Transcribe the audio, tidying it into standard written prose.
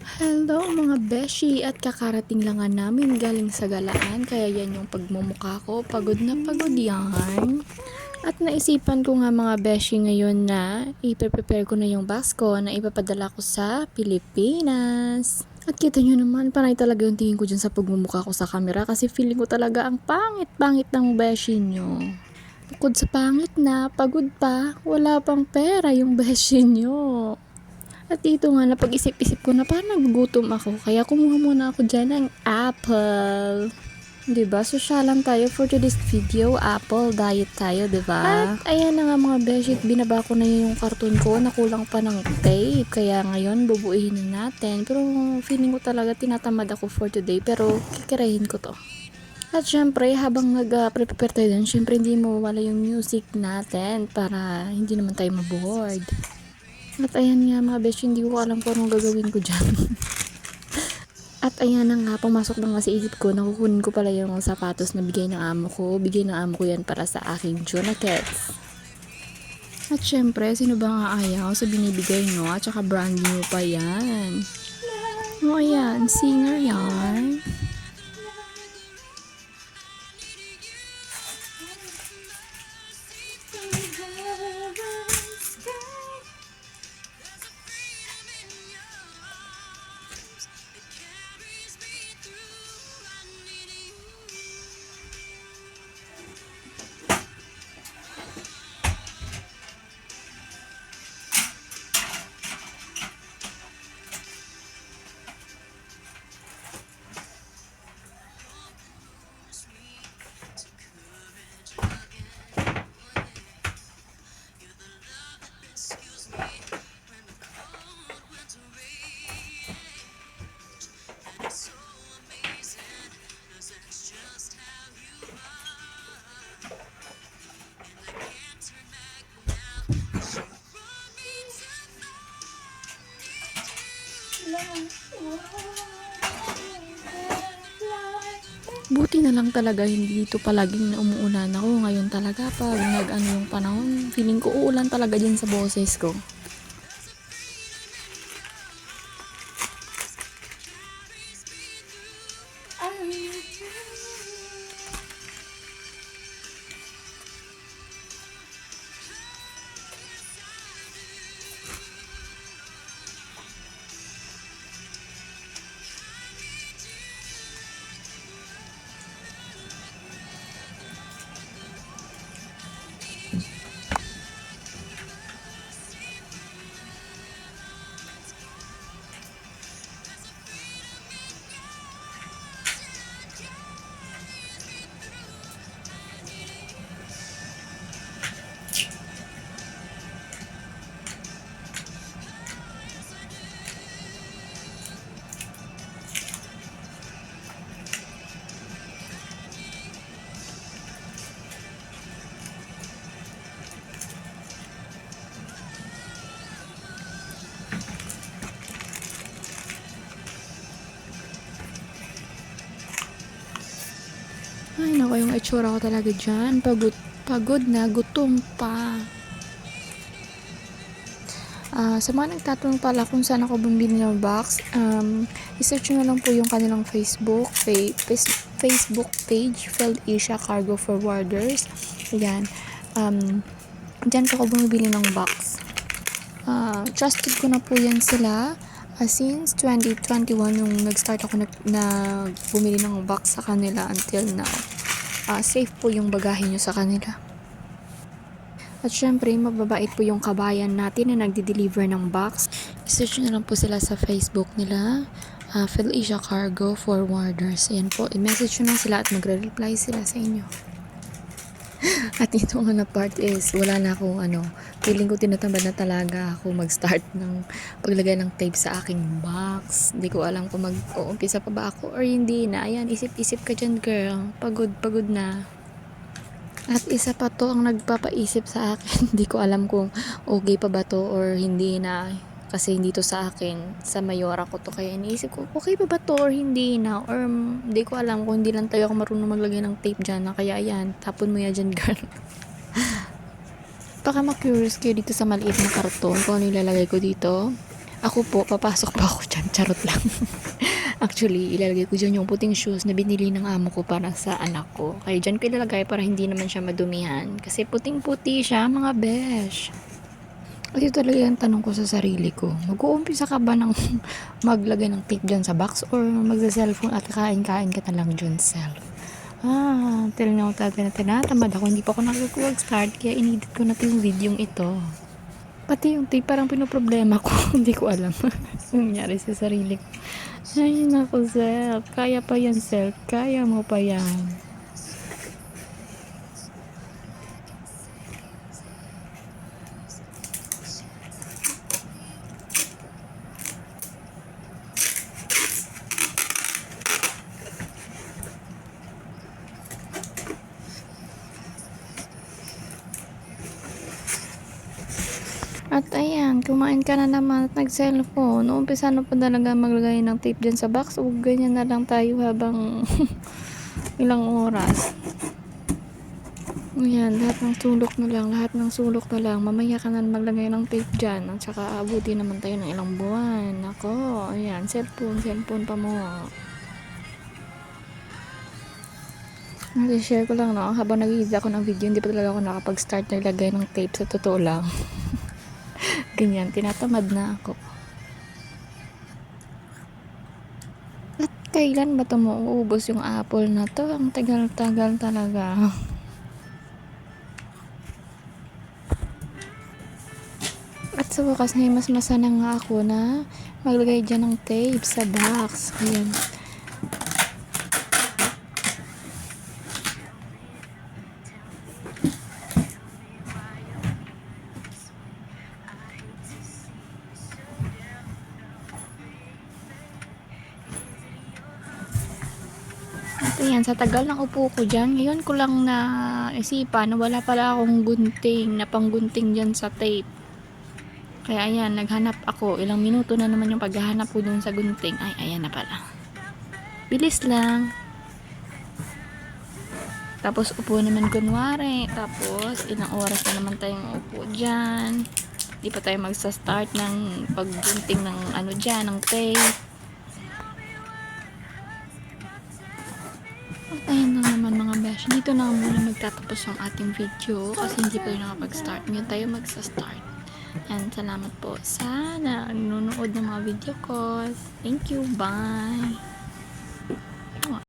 Hello mga beshi at kakarating lang nga namin galing sa galaan kaya yan yung pagmumukha ko, pagod na pagod yan. At naisipan ko nga mga beshi ngayon na i-prepare ko na yung box ko na ipapadala ko sa Pilipinas. At kita nyo naman, panay talaga yung tingin ko dyan sa pagmumukha ko sa camera kasi feeling ko talaga ang pangit-pangit ng beshi nyo. Bukod sa pangit na, pagod pa, wala pang pera yung beshi nyo. At dito nga, napag-isip-isip ko na parang nagugutom ako. Kaya kumuha muna ako dyan ng apple. Diba? Sosyalan tayo for today's video. Apple diet tayo, diba? At ayan na nga mga beshi, binaba ko na yung karton ko. Nakulang pa ng tape. Kaya ngayon, bubuihin na natin. Pero feeling ko talaga tinatamad ako for today. Pero kikirahin ko to. At syempre, habang nag-prepare tayo dun, syempre hindi mawala yung music natin para hindi naman tayo maboard. At ayan nga mga besh, hindi ko alam kung anong gagawin ko dyan. At ayan na nga, pumasok na nga sa isip ko, nakukunin ko pala yung sapatos na bigay ng amo ko. Bigay ng amo ko yan para sa aking Junakets. At syempre, sino ba nga ayaw sa binibigay nyo? At saka brand new pa yan. O ayan, singer yan. Buti na lang talaga hindi dito palaging na umuulan ako. Ngayon talaga pag nag-ano yung panahon, feeling ko uulan talaga dyan sa boses ko. Ay, naku, yung itsura ko talaga dyan. Pagod na, gutom pa. Sa mga nagtatanong pala kung saan ako bumili ng box, isearch nyo na lang po yung kanilang Facebook page, Phil Asia Cargo Forwarders. Ayan. Dyan po ako bumibili ng box. Trusted ko na po yan sila. Since 2021 yung nag-start ako na bumili ng box sa kanila until now. Safe po yung bagahe nyo sa kanila. At syempre, mababait po yung kabayan natin na nagde-deliver ng box. Search nyo na lang po sila sa Facebook nila, Phil Asia Cargo Forwarders. Ayan po, i-message nyo lang sila at magre-reply sila sa inyo. At ito nga na part is, wala na akong feeling ko tinatamad na talaga ako mag-start ng paglagay ng tape sa aking box. Hindi ko alam kung mag-uumpisa pa ba ako or hindi na. Ayan, isip-isip ka dyan girl. Pagod na. At isa pa to ang nagpapaisip sa akin. Hindi ko alam kung okay pa ba to or hindi na. Kasi hindi to sa akin. Sa mayora ko to. Kaya iniisip ko, okay pa ba to or hindi na? Or hindi ko alam kung hindi lang tayo ako marunong maglagay ng tape dyan. Kaya ayan, tapon mo yan dyan girl. Baka ma-curious kayo dito sa maliit na karton kung ano ilalagay ko dito. Ako po, papasok pa ako dyan. Charot lang. Actually, ilalagay ko dyan yung puting shoes na binili ng amo ko para sa anak ko. Kaya dyan ko ilalagay para hindi naman siya madumihan. Kasi puting-puti siya, mga besh. At ito talaga yung tanong ko sa sarili ko. Mag-uumpisa ka ba ng maglagay ng tape dyan sa box or magsa-cellphone at kain-kain ka na lang dyan self? Till now talaga na tinatamad ako. Hindi pa ako nakakapag-start kaya inedit ko na yung video ito. Pati yung tape parang pinoproblema ko. Hindi ko alam. Yung nangyari sa sarili ko. Ay, naku, self. Kaya pa yan, self. Kaya mo pa yan. At ayan, kumain ka na naman at nag-cellphone. Umpisa na pa talaga maglagay ng tape dyan sa box. O ganyan na lang tayo habang ilang oras. Ayan, lahat ng sulok na lang. Mamaya ka na maglagay ng tape dyan. At saka abuti naman tayo ng ilang buwan. Ako, ayan, cellphone pa mo. Share ko lang, no? Habang nag-edit ako ng video, hindi pa talaga ako nakapag-start na ilagay ng tape, sa totoo lang. Ganyan, tinatamad na ako. At kailan ba ito mauubos yung apple na to? Ang tagal-tagal talaga. At sa wakas ay mas masana nga ako na maglagay dyan ng tape sa box. Ayan. At ayan, sa tagal ng upo ko dyan, ngayon ko lang na isipan na wala pala akong gunting, na panggunting dyan sa tape. Kaya ayan, naghanap ako. Ilang minuto na naman yung paghahanap ko dun sa gunting. Ay, ayan na pala. Bilis lang. Tapos upo naman kunwari. Tapos ilang oras na naman tayong upo dyan. Di pa tayo magsa-start ng paggunting ng ano dyan, ng tape. At ayan na naman mga besh. Dito na muna magtatapos ang ating video. Kasi hindi pa rin nakapag-start. Ngayon tayo magsa-start. And salamat po sa nanonood ng mga video ko. Thank you. Bye.